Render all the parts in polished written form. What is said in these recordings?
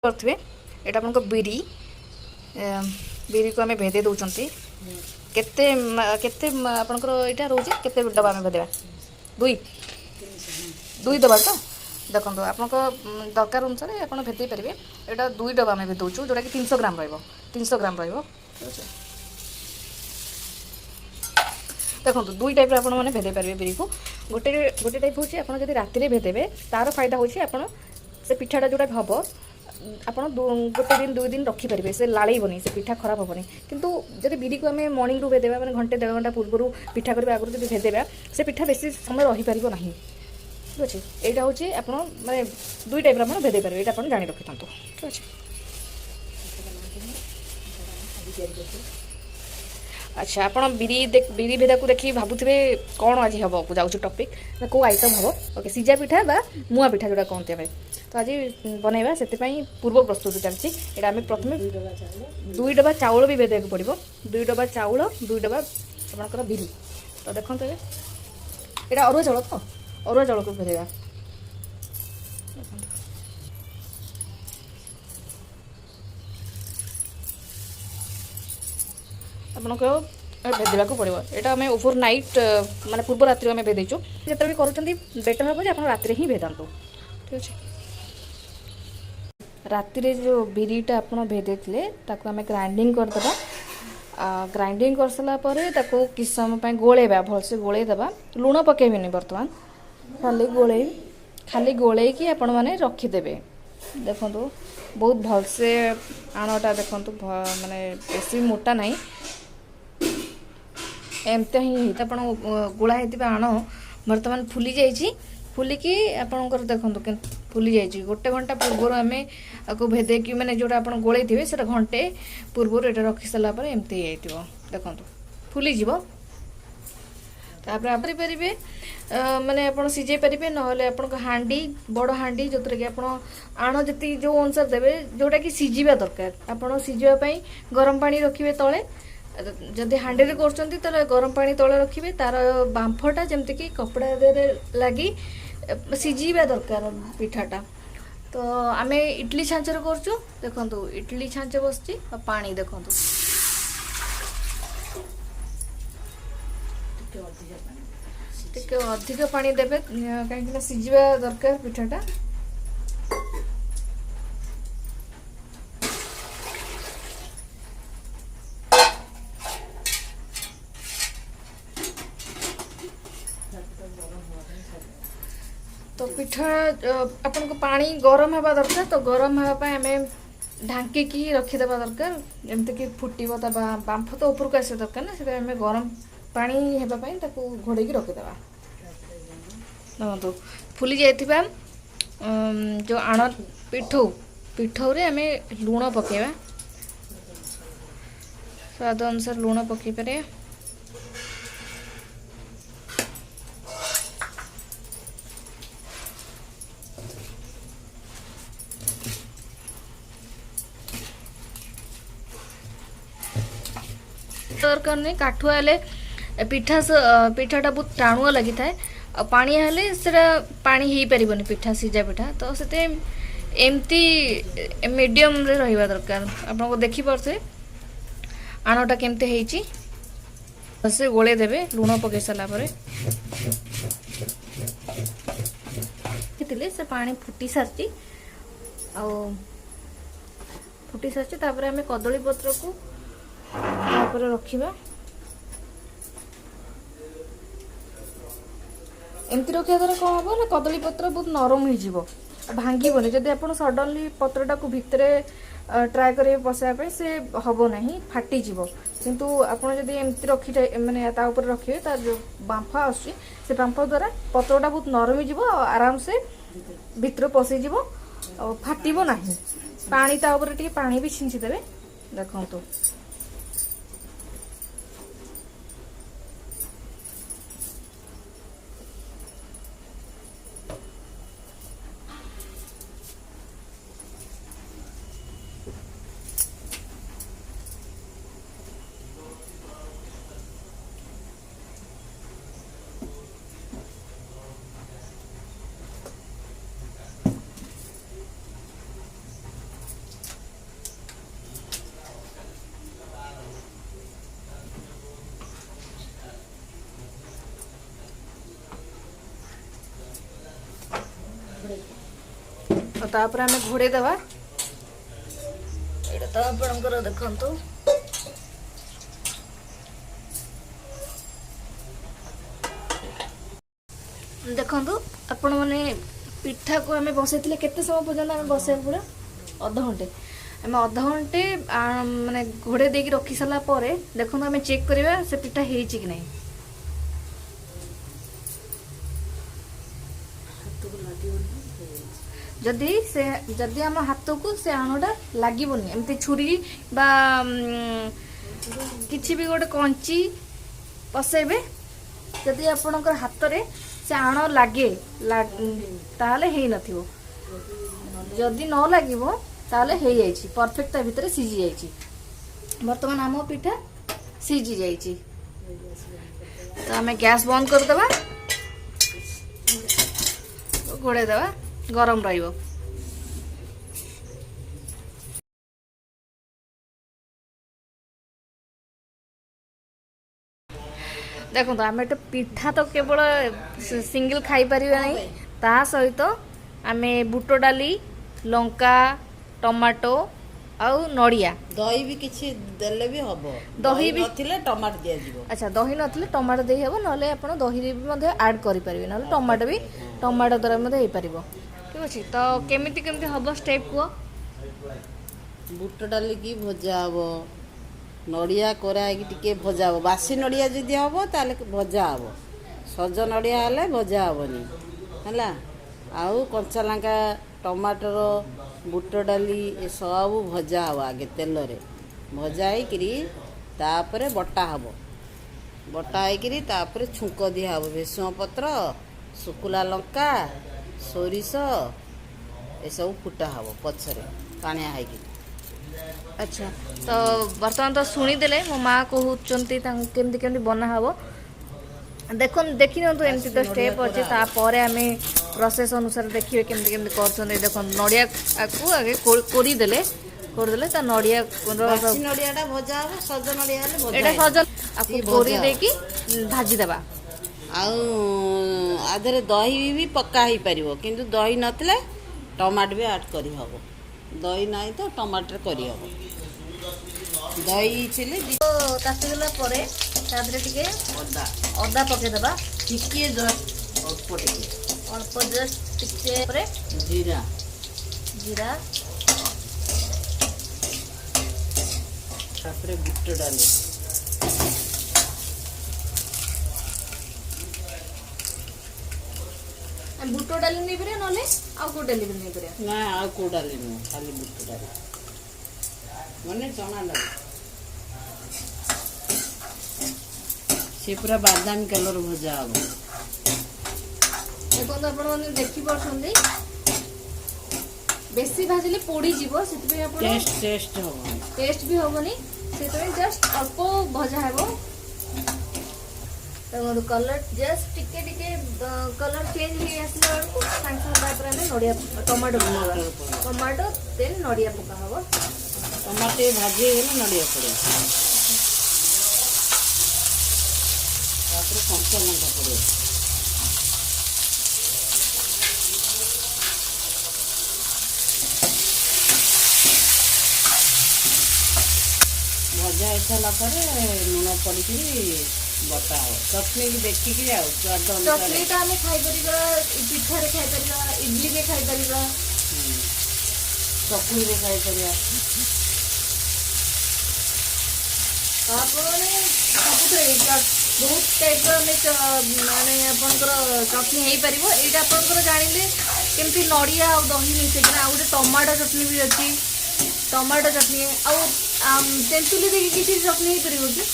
करथिबे एटा आपनको बिरी बिरी को आमे भेदे दउचंती केते केते आपनकर एटा रहउची केते डबा में भेदेबा दुई दुई डबा तो देखो आपनको दरकार अनुसार आप भेदे पारे एटा दुई डबा में भेदौचु जोटा कि 300 ग्राम रहिबो 300 ग्राम रहिबो ठीक अछि। देखो दुई टाइप आप भेदे पारे बिरी को गोटे गोटे टाइप होची आप राति भेदेबे तार फायदा होची आप से पिठाटा जोटा हम ଆପଣ ଗୋଟେ ଦିନ ଦୁଇ ଦିନ ରଖିପାରିବେ ସେ ଲାଳେଇବନି ସେ ପିଠା ଖରାପ ହେବନି। କିନ୍ତୁ ଯଦି ବିରିକୁ ଆମେ ମର୍ଣ୍ଣିଂରୁ ଭେଦେବା ମାନେ ଘଣ୍ଟେ ଦେଢ଼ ଘଣ୍ଟା ପୂର୍ବରୁ ପିଠା କରିବା ଆଗରୁ ଯଦି ଭେଦେବା ସେ ପିଠା ବେଶୀ ସମୟ ରହିପାରିବ ନାହିଁ ଠିକ୍ ଅଛି। ଏଇଟା ହେଉଛି ଆପଣ ମାନେ ଦୁଇ ଟାଇପ୍ର ଆପଣ ଭେଦେଇ ପାରିବେ ଏଇଟା ଆପଣ ଜାଣି ରଖିଥାନ୍ତୁ ଠିକ୍ ଅଛି। अच्छा ଆପଣ ବିରି ଭେଦାକୁ ଦେଖି ଭାବୁଥିବେ କ'ଣ ଆଜି ହେବାକୁ ଯାଉଛି ଟପିକ୍ ନା କେଉଁ ଆଇଟମ୍ ହେବ ଓକେ ସିଝା ପିଠା ବା ମୁଆଁ ପିଠା ଯେଉଁଟା କହନ୍ତି ଆମେ ତ ଆଜି ବନେଇବା ସେଥିପାଇଁ ପୂର୍ବ ପ୍ରସ୍ତୁତି ଚାଲିଛି। ଏଇଟା ଆମେ ପ୍ରଥମେ ଦୁଇ ଡବା ଚାଉଳ ବି ଭେଦେଇବାକୁ ପଡ଼ିବ ଦୁଇ ଡବା ଚାଉଳ ଦୁଇ ଡବା ଆପଣଙ୍କର ବିରି ତ ଦେଖନ୍ତୁ ଏବେ ଏଇଟା ଅରୁଆ ଚାଉଳ ତ ଅରୁଆ ଚାଉଳକୁ ଭେଦେଇବା ଆପଣଙ୍କ भेदेवा को पड़ो यहाँ आम ओभर नाइट माने पूर्व रात्रि आम भेदेचु जिते भी करूँ बेटर हम आप राति ही भेदातु ठीक अच्छे। राति जो बिरीटा आप भेदे आम ग्राइंडिंग करदे ग्राइंडिंग कर सारापर किस समय गोलेबा भलसे गोलेदेबा लुण पकेबी बर्तमान खाली गोले कि आपण मैंने रखीदे देखो बहुत भलसे आणटा देखु माने बेसी मोटा नहीं एमती ही आप गोला होता आण बर्तमान फुली जाइए फुलिकी आपंकर देखो फुली जाइए गोटे घंटा पूर्व आम आपको भेदे कि मैंने जोटा आप गोले थे से घंटे पूर्व ये रखी सारापर एमती देखो फुलीज तापर आप पारे माने आप सीझे पारे ना आप हांडी बड़ हांडी जो कि आप आण जी जो अनुसार देवे जोटा कि सीझा दरकार आप सीझापी गरम पानी रखिए तले जदि हांडी कर गरम पानी तले रखिए तार बांफटा जमती कि कपड़ा लगी सीझा दरकार पिठाटा तो आम इडली छांचर कर देखो इडली छांच बस पानी देखो अधिक पानी देवे कहीं सीझा दरकार पिठाटा तो पिठा आपन को पानी गरम होगा दरकार तो गरम होगापी आम ढांकी रखीदेवा दरकार जमती कि फुटब ता बांफ तो ऊपर को आसा दरकार ना से आम गरम पानी होगापी घोड़े रखीदेवा देखो फुली जाइथिबा जो आण पिठौ रे आम लुण पकेवा स्वाद अनुसार लुण पकई पारे दरकार नहीं काठुआ हेले पिठाटा बहुत टाणुआ लगी थाए पानी हेले सेटा पानी ही परिबनी पिठा सीझा पिठा तो से एमती मीडियम रे रहिबा दरकार आपको देखि परथे आणटा केमते हेची से गोले देबे लुण पके साला परे कितले से पानी फुटी सारची आ फुटी सारची तापर हमें कदली पत्र को रखा एमती रखा द्वारा कौन हम ना कदली पत्र बहुत नरम हो भांगन जदि आप सडनली पत्रटा को भितर ट्राए करेंगे बसाया से हम ना फाटीज किंतु आपड़ जब एमती रखी मैंने रखिए तार जो बांफा आसे बांफ द्वारा पत्रटा बहुत नरम हो आराम से भितर पशिज फाटब ना पानी टी पानी भी छींचीदेवे देखो तापर आम घोड़े दवा एटा तो आपणकर देखंतु देखंतु आपण माने पिठा को आम बसई केते समय पर्यंत आम बसै पूरा अध घंटे आम अध घंटे माने घोड़े देकी रखी सारा पर देखो आम चेक करवा से पिठा हेची कि नहीं जदि से जदि आम हाथ को से आणटा लागोनी एमती छुरी बा किसी भी गोटे कंची पसैबे जदि आपणकर हाथ रे से आण लगे ताहले हेई नथिबो जदि न लागिबो ताहले हेई जाइछि परफेक्ट ता भितरे सिझी जाइछि वर्तमान आम पिठा सिझी जाइछि तो आम गैस बंद कर देबा घोड़े देबा गरम रहिबो देखो आम एटा पिठा तो केवल सिंगल खाई परिबा नहीं ता सहित आम बुट डाली लंका टमाटो आउ नड़िया दही भी किछि देले भी हबो दही भी नथिले टमाटो दिया जिवो अच्छा दही नथिले टमाटो देई हबो नले आपण दही रे भी मध्ये ऐड करि परिबे नले टमाटो भी टमाटो द्वारा मध्ये हे परिबो ठीक अछि तो केमिति केमिति हबो स्टेप को बुट डाली की भजा हबो नड़िया कोरा की टिके भजा हबो बासी नड़िया जदी हबो ताले भजा हबो सज नड़िया हले भजा हबोनी हला आउ कंचा लंका टमाटर बुट डाली ए सब भजा हवा आगे तेल रे भजा होकरी तापर बटा हबो बटा होकरी तापर छुंक दिया हबो भेसुआ पत्र सुकुला लंका सोरिष ए सब फुटा हबो पछरे पानिया होकरी अच्छा तो वर्तमान तो शुणी देले मो माँ कहउचंती केमती केमती बना हबो देखो देखि तो एमती तो स्टेप अच्छे तापर आम प्रोसेस अनुसार देखिए केमती केमती कर देखो नड़िया को आगे कोरी देले ता नड़िया नड़ियाटा भजा हबो सज नड़िया हले भजा एटा सज आपको कोरी देकी भाजी देबा आउ आधरे दही भी पक्का ही परिबो किंतु दही नथले टमाटर भी ऐड करी हबो दही नाही तो टमाटर करी हबो दही छिले तो काटी देला परे तादरे टिके अदा अदा पके देबा टिके जस्ट अल्प जस्ट टिके परे जीरा जीरा तापरे बुट डाली बुट डाली नहीं परिया नले आ को डाली नहीं परिया ना आ को डाली नु खाली बुट डाली मने चना डाली से पूरा बादाम कलर भजा हबो देखो तो आपण माने देखि परछंदी बेसी भाजिले पोड़ी जीवो सेति पे आपण टेस्ट भी होबनी सेति पे जस्ट अल्प भजा हेबो तो कलर जस्ट टिके टिके कलर चेंज हो आसला को सांसा तापर में नड़िया टमाटो पकावा टमाटो देन नड़िया पका हबो टमाटे भाजी गेले नड़िया पड़े तापर कंचा लंका पड़े भजा ऐसा पर लुण पड़ी बटा हो चटनी की देखिकी आउ स्वाद अनुसार चटनी तो हमें खाई परिबा पिठा रे खाई परिबा इडली रे खाई परिबा चकुली रे खाई परिबा तापरे सबुत बहुत टाइप माने आपनकर चटनी हेई परिबो एटा आपनकर जानिले केमती नड़िया आ दही मिसे कि आ उडे टमाटो चटनी भी अछि टमाटो चटनी आ तेंतुली देखि किसी चटनी हेई परिबो कि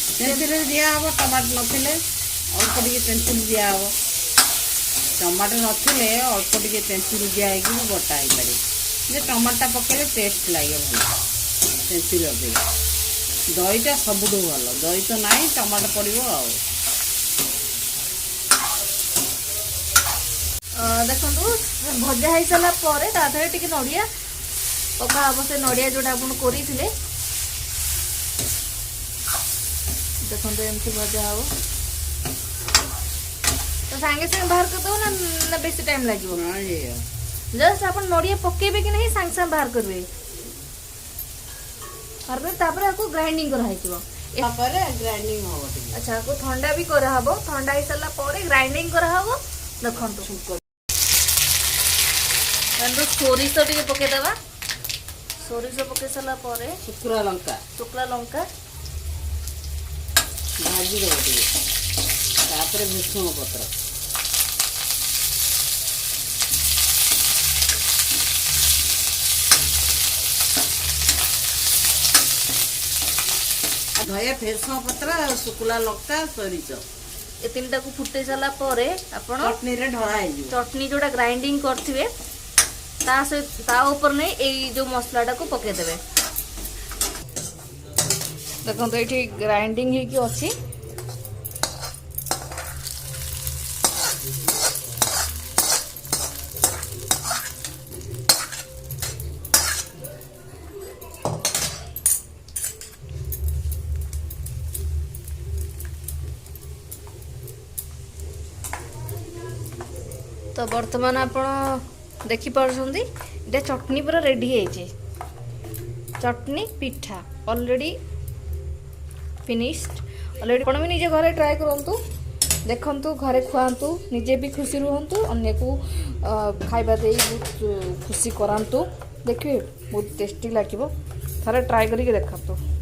तेंतुली दिया हबो टमाटर नथिले अल्प टिके तेंतुली दिया हबो टमाटर नथिले अल्प टिके तेंतुली दिया हेकि बटा हेई पारे जे टमाटर पकेले टेस्ट लागे भल तेंतुली अपेक्षा दहीटा सबुठु भल दही तो नाही टमाटर पड़िबो देखो भजा हो सारा पर टिके नड़िया पका हम से नड़िया जोटा आप कर देखो एमती भजा हम तो सांगे सांगे बाहर करदेव ना बेसी टाइम लगे नहीं जस्ट आप नड़िया पकेबे कि नहीं सांगे सांगे बाहर करबे तापर आपको ग्राइंडिंग कराइथिबो ग्राइंडिंग हो टिके अच्छा आपको ठंडा भी करा हबो ठंडा ही साला परे ग्राइंडिंग करा हबो देखंतु बंधु सोरिष टिके पके देबा सोरिष पके साला परे शुक्रा लंका भाजी देव टिके तापर भृषण पत्र धया भृषण पत्र शुक्ला लंका सोरिष ए तीनटा को फुटे साला परे आपण चटनी रे ढळा हे चटनी जोटा ग्राइंडिंग करथिबे ता ऊपर नहीं एई जो मसलाटा को पके देबे देखो तो ये ग्राइंडिंग ही की अच्छी तो वर्तमान आपण देखी पार्छंती इटा चटनी पूरा रेडी है चटनी पिठा ऑलरेडी फिनिश्ड ऑलरेडी आपण भी निजे घरे ट्राई करंतु देखंतु घरे खुआंतु निजे भी खुशी रुहंतु अन्य को खाइबा देई बहुत खुशी करांतु देखिए बहुत टेस्टी लागिबो थारे ट्राई करके देखंतु।